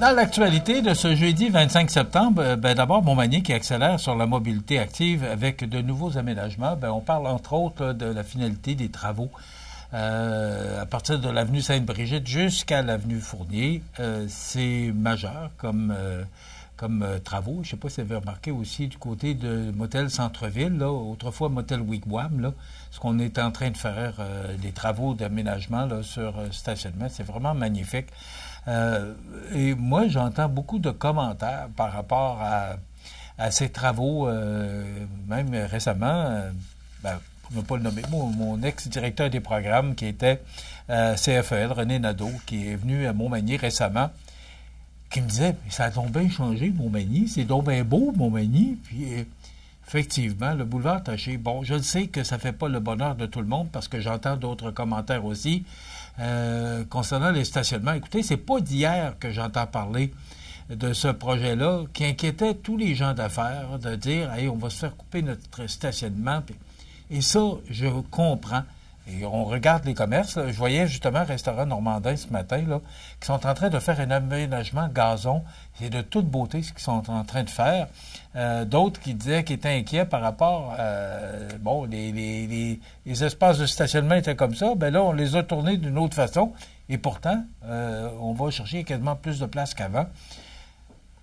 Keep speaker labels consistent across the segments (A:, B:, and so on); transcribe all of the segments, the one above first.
A: Dans l'actualité de ce jeudi 25 septembre, d'abord, Montmagny qui accélère sur la mobilité active avec de nouveaux aménagements. On parle entre autres là, de la finalité des travaux à partir de l'avenue Sainte-Brigitte jusqu'à l'avenue Fournier. C'est majeur comme travaux. Je ne sais pas si vous avez remarqué aussi du côté de Motel Centre-Ville, là, autrefois Motel Wigwam, là, ce qu'on est en train de faire, les travaux d'aménagement là, sur stationnement. C'est vraiment magnifique. Et moi, j'entends beaucoup de commentaires par rapport à ces travaux, même récemment, pour ne pas le nommer, mon ex-directeur des programmes qui était CFEL, René Nadeau, qui est venu à Montmagny récemment, qui me disait « Ça a donc bien changé, Montmagny, c'est donc bien beau, Montmagny. » Puis, effectivement, le boulevard Taché, bon, je le sais que ça ne fait pas le bonheur de tout le monde parce que j'entends d'autres commentaires aussi. Concernant les stationnements, écoutez, c'est pas d'hier que j'entends parler de ce projet-là qui inquiétait tous les gens d'affaires de dire « Hey, on va se faire couper notre stationnement. » Et ça, je comprends. Et on regarde les commerces. Là. Je voyais justement un restaurant normandin ce matin là, qui sont en train de faire un aménagement gazon. C'est de toute beauté ce qu'ils sont en train de faire. D'autres qui disaient qu'ils étaient inquiets par rapport les espaces de stationnement étaient comme ça. Ben là, on les a tournés d'une autre façon. Et pourtant, on va chercher quasiment plus de place qu'avant.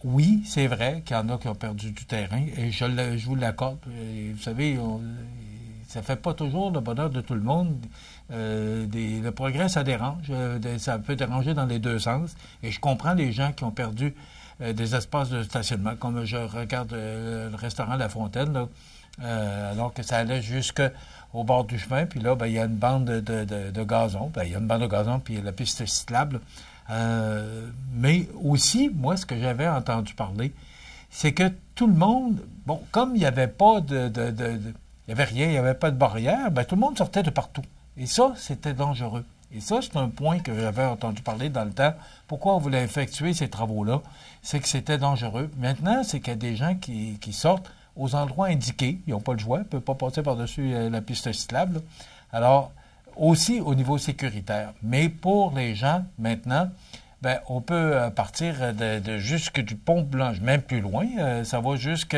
A: Oui, c'est vrai qu'il y en a qui ont perdu du terrain. Et je vous l'accorde. Vous savez, ça fait pas toujours le bonheur de tout le monde. Le progrès, ça dérange. Ça peut déranger dans les deux sens. Et je comprends les gens qui ont perdu des espaces de stationnement, comme je regarde le restaurant La Fontaine, là, alors que ça allait jusqu'au bord du chemin. Puis là, il y a une bande de gazon. Il y a une bande de gazon, puis la piste cyclable. Mais aussi, moi, ce que j'avais entendu parler, c'est que tout le monde, bon, comme il n'y avait pas il n'y avait rien, il n'y avait pas de barrière, tout le monde sortait de partout. Et ça, c'était dangereux. Et ça, c'est un point que j'avais entendu parler dans le temps. Pourquoi on voulait effectuer ces travaux-là? C'est que c'était dangereux. Maintenant, c'est qu'il y a des gens qui sortent aux endroits indiqués. Ils n'ont pas le choix. Ils ne peuvent pas passer par-dessus la piste cyclable. Là. Alors, aussi au niveau sécuritaire. Mais pour les gens, maintenant, on peut partir de jusque du pont Blanche, même plus loin. Ça va jusque...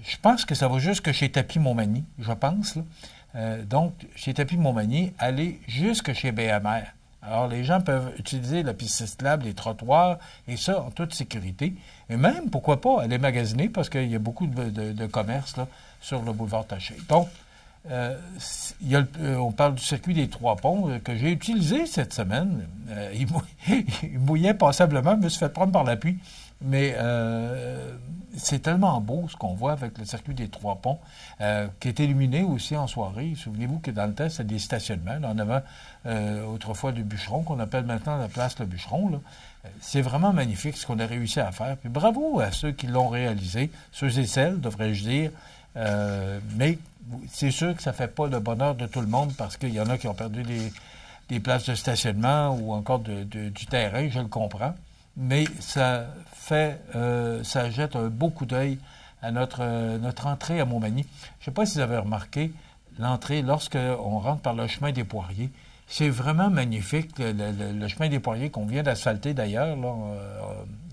A: Je pense que ça va jusque chez Tapis Montmagny, je pense. Là. Donc, chez Tapis Montmagny, aller jusque chez BMR. Alors, les gens peuvent utiliser la piste cyclable, les trottoirs, et ça en toute sécurité. Et même, pourquoi pas, aller magasiner, parce qu'il y a beaucoup de commerces là, sur le boulevard Taché. Donc, on parle du circuit des Trois Ponts que j'ai utilisé cette semaine. Il mouillait passablement, je me suis fait prendre par la pluie. Mais c'est tellement beau ce qu'on voit avec le circuit des Trois Ponts, qui est illuminé aussi en soirée. Souvenez-vous que dans le temps, c'était des stationnements. Là, en avant, autrefois, du Bûcheron, qu'on appelle maintenant la place Le Bûcheron. Là. C'est vraiment magnifique ce qu'on a réussi à faire. Puis bravo à ceux qui l'ont réalisé, ceux et celles, devrais-je dire. Mais c'est sûr que ça ne fait pas le bonheur de tout le monde parce qu'il y en a qui ont perdu des places de stationnement ou encore du terrain, je le comprends. Mais ça jette un beau coup d'œil à notre entrée à Montmagny. Je ne sais pas si vous avez remarqué, l'entrée, lorsqu'on rentre par le chemin des Poiriers, c'est vraiment magnifique. Le chemin des Poiriers qu'on vient d'asphalter d'ailleurs, là,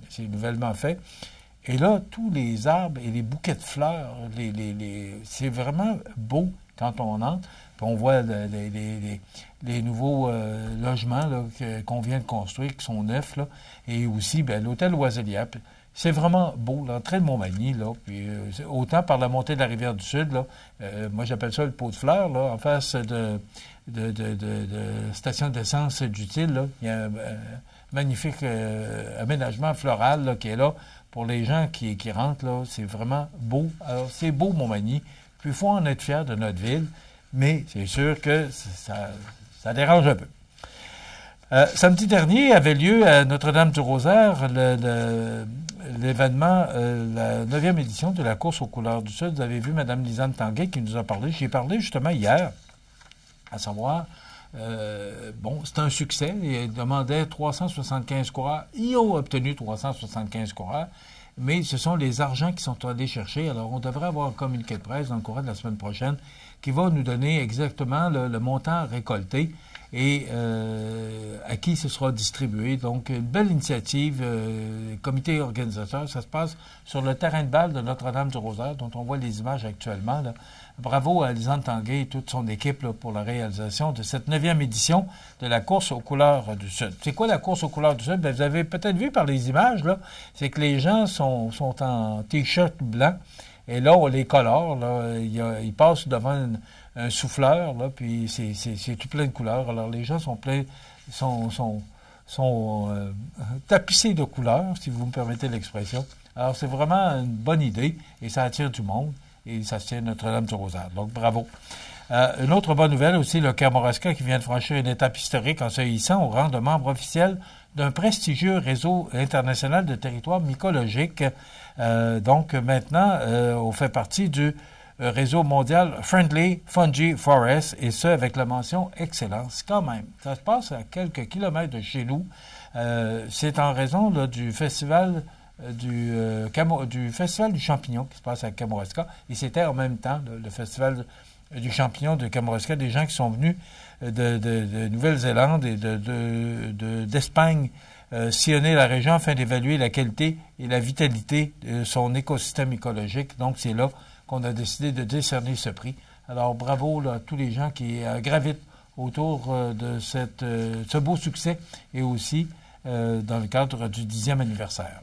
A: c'est nouvellement fait. Et là, tous les arbres et les bouquets de fleurs, c'est vraiment beau quand on entre. Puis on voit les nouveaux logements là, qu'on vient de construire, qui sont neufs, là, et aussi l'hôtel Loiselière. C'est vraiment beau, l'entrée de Montmagny, là, puis autant par la montée de la rivière du Sud, là, moi j'appelle ça le pot de fleurs, là, en face de station d'essence d'Utile, là, il y a un magnifique aménagement floral là, qui est là pour les gens qui rentrent, là, c'est vraiment beau. Alors, c'est beau, Montmagny, puis il faut en être fier de notre ville, mais c'est sûr que ça dérange un peu. Samedi dernier avait lieu à Notre-Dame-du-Rosaire l'événement, la 9e édition de la course aux couleurs du Sud. Vous avez vu Mme Lisanne Tanguay qui nous a parlé. J'y ai parlé justement hier, à savoir, c'est un succès. Il demandait 375 coureurs. Ils ont obtenu 375 coureurs, mais ce sont les argents qui sont allés chercher. Alors, on devrait avoir un communiqué de presse dans le courant de la semaine prochaine qui va nous donner exactement le montant récolté et à qui ce sera distribué. Donc, une belle initiative, comité organisateur. Ça se passe sur le terrain de balle de Notre-Dame-du-Rosaire, dont on voit les images actuellement, là. Bravo à Lisanne Tanguay et toute son équipe là, pour la réalisation de cette 9e édition de la course aux couleurs du Sud. C'est quoi la course aux couleurs du Sud? Bien, vous avez peut-être vu par les images, là, c'est que les gens sont en T-shirt blanc et là, on les colore. Là, ils passent devant un souffleur, là, puis c'est tout plein de couleurs. Alors, les gens sont tapissés de couleurs, si vous me permettez l'expression. Alors, c'est vraiment une bonne idée et ça attire du monde. Et ça se tient Notre-Dame-du-Rosaire. Donc, bravo. Une autre bonne nouvelle aussi, le Kamouraska qui vient de franchir une étape historique en se hissant au rang de membre officiel d'un prestigieux réseau international de territoires mycologiques. Donc, maintenant, on fait partie du réseau mondial Friendly Fungi Forest, et ce, avec la mention Excellence quand même. Ça se passe à quelques kilomètres de chez nous. C'est en raison là, du festival du Festival du champignon qui se passe à Kamouraska. Et c'était en même temps le Festival du champignon de Kamouraska, des gens qui sont venus de Nouvelle-Zélande et d'Espagne sillonner la région afin d'évaluer la qualité et la vitalité de son écosystème écologique. Donc, c'est là qu'on a décidé de décerner ce prix. Alors, bravo là, à tous les gens qui gravitent autour de ce beau succès et aussi dans le cadre du 10e anniversaire.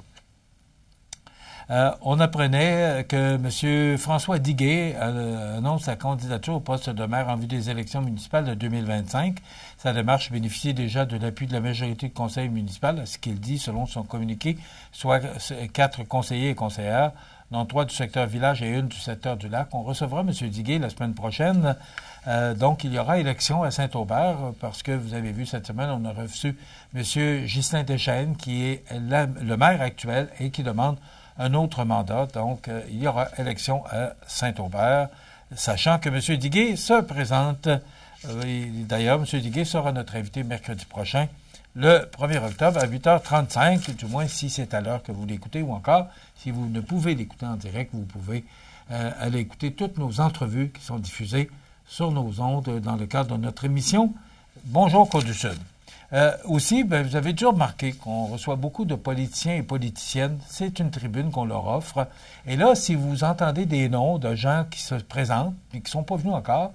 A: On apprenait que M. François Diguet annonce sa candidature au poste de maire en vue des élections municipales de 2025. Sa démarche bénéficie déjà de l'appui de la majorité du conseil municipal, à ce qu'il dit selon son communiqué, soit 4 conseillers et conseillères, dont 3 du secteur village et 1 du secteur du lac. On recevra M. Diguet la semaine prochaine. Donc, il y aura élection à Saint-Aubert parce que vous avez vu cette semaine, on a reçu M. Ghislain Deschênes, qui est le maire actuel et qui demande un autre mandat. Donc, il y aura élection à Saint-Aubert, sachant que M. Diguet se présente. D'ailleurs, M. Diguet sera notre invité mercredi prochain, le 1er octobre, à 8h35, du moins si c'est à l'heure que vous l'écoutez, ou encore, si vous ne pouvez l'écouter en direct, vous pouvez aller écouter toutes nos entrevues qui sont diffusées sur nos ondes dans le cadre de notre émission Bonjour Côte-du-Sud. Aussi, vous avez dû remarquer qu'on reçoit beaucoup de politiciens et politiciennes. C'est une tribune qu'on leur offre. Et là, si vous entendez des noms de gens qui se présentent et qui ne sont pas venus encore,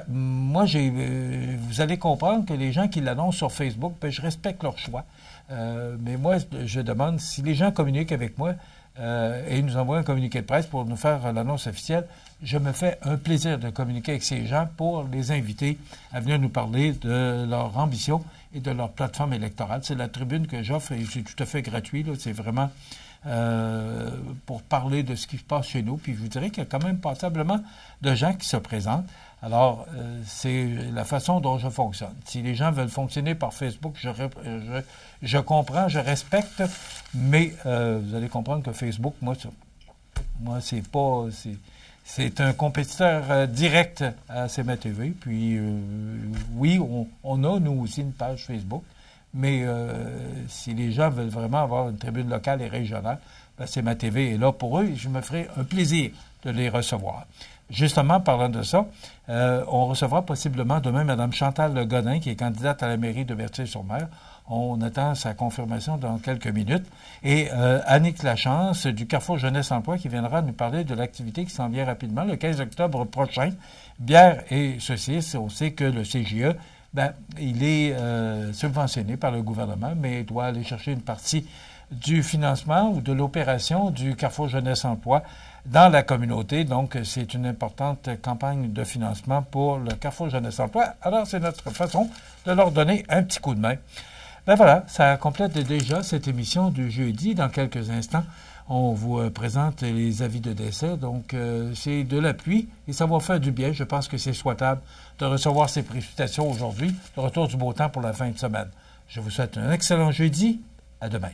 A: moi, vous allez comprendre que les gens qui l'annoncent sur Facebook, je respecte leur choix. Mais moi, je demande si les gens communiquent avec moi et nous envoient un communiqué de presse pour nous faire l'annonce officielle, je me fais un plaisir de communiquer avec ces gens pour les inviter à venir nous parler de leur ambition et de leur plateforme électorale. C'est la tribune que j'offre et c'est tout à fait gratuit. C'est vraiment pour parler de ce qui se passe chez nous. Puis je vous dirais qu'il y a quand même passablement de gens qui se présentent. Alors, c'est la façon dont je fonctionne. Si les gens veulent fonctionner par Facebook, je comprends, je respecte, mais vous allez comprendre que Facebook, moi c'est pas... C'est un compétiteur direct à CMA-TV. Puis, oui, on a, nous aussi, une page Facebook. Mais si les gens veulent vraiment avoir une tribune locale et régionale, CMA-TV est là pour eux et je me ferai un plaisir de les recevoir. Justement, parlant de ça, on recevra possiblement demain Mme Chantal Godin, qui est candidate à la mairie de Berthier-sur-Mer. On attend sa confirmation dans quelques minutes. Et Annick Lachance du Carrefour Jeunesse Emploi qui viendra nous parler de l'activité qui s'en vient rapidement le 15 octobre prochain. Bière et saucisses. On sait que le CJE, il est subventionné par le gouvernement, mais il doit aller chercher une partie du financement ou de l'opération du Carrefour Jeunesse Emploi dans la communauté. Donc, c'est une importante campagne de financement pour le Carrefour Jeunesse Emploi. Alors, c'est notre façon de leur donner un petit coup de main. Voilà, ça complète déjà cette émission du jeudi. Dans quelques instants, on vous présente les avis de décès. Donc, c'est de la pluie et ça va faire du bien. Je pense que c'est souhaitable de recevoir ces précipitations aujourd'hui. Le retour du beau temps pour la fin de semaine. Je vous souhaite un excellent jeudi. À demain.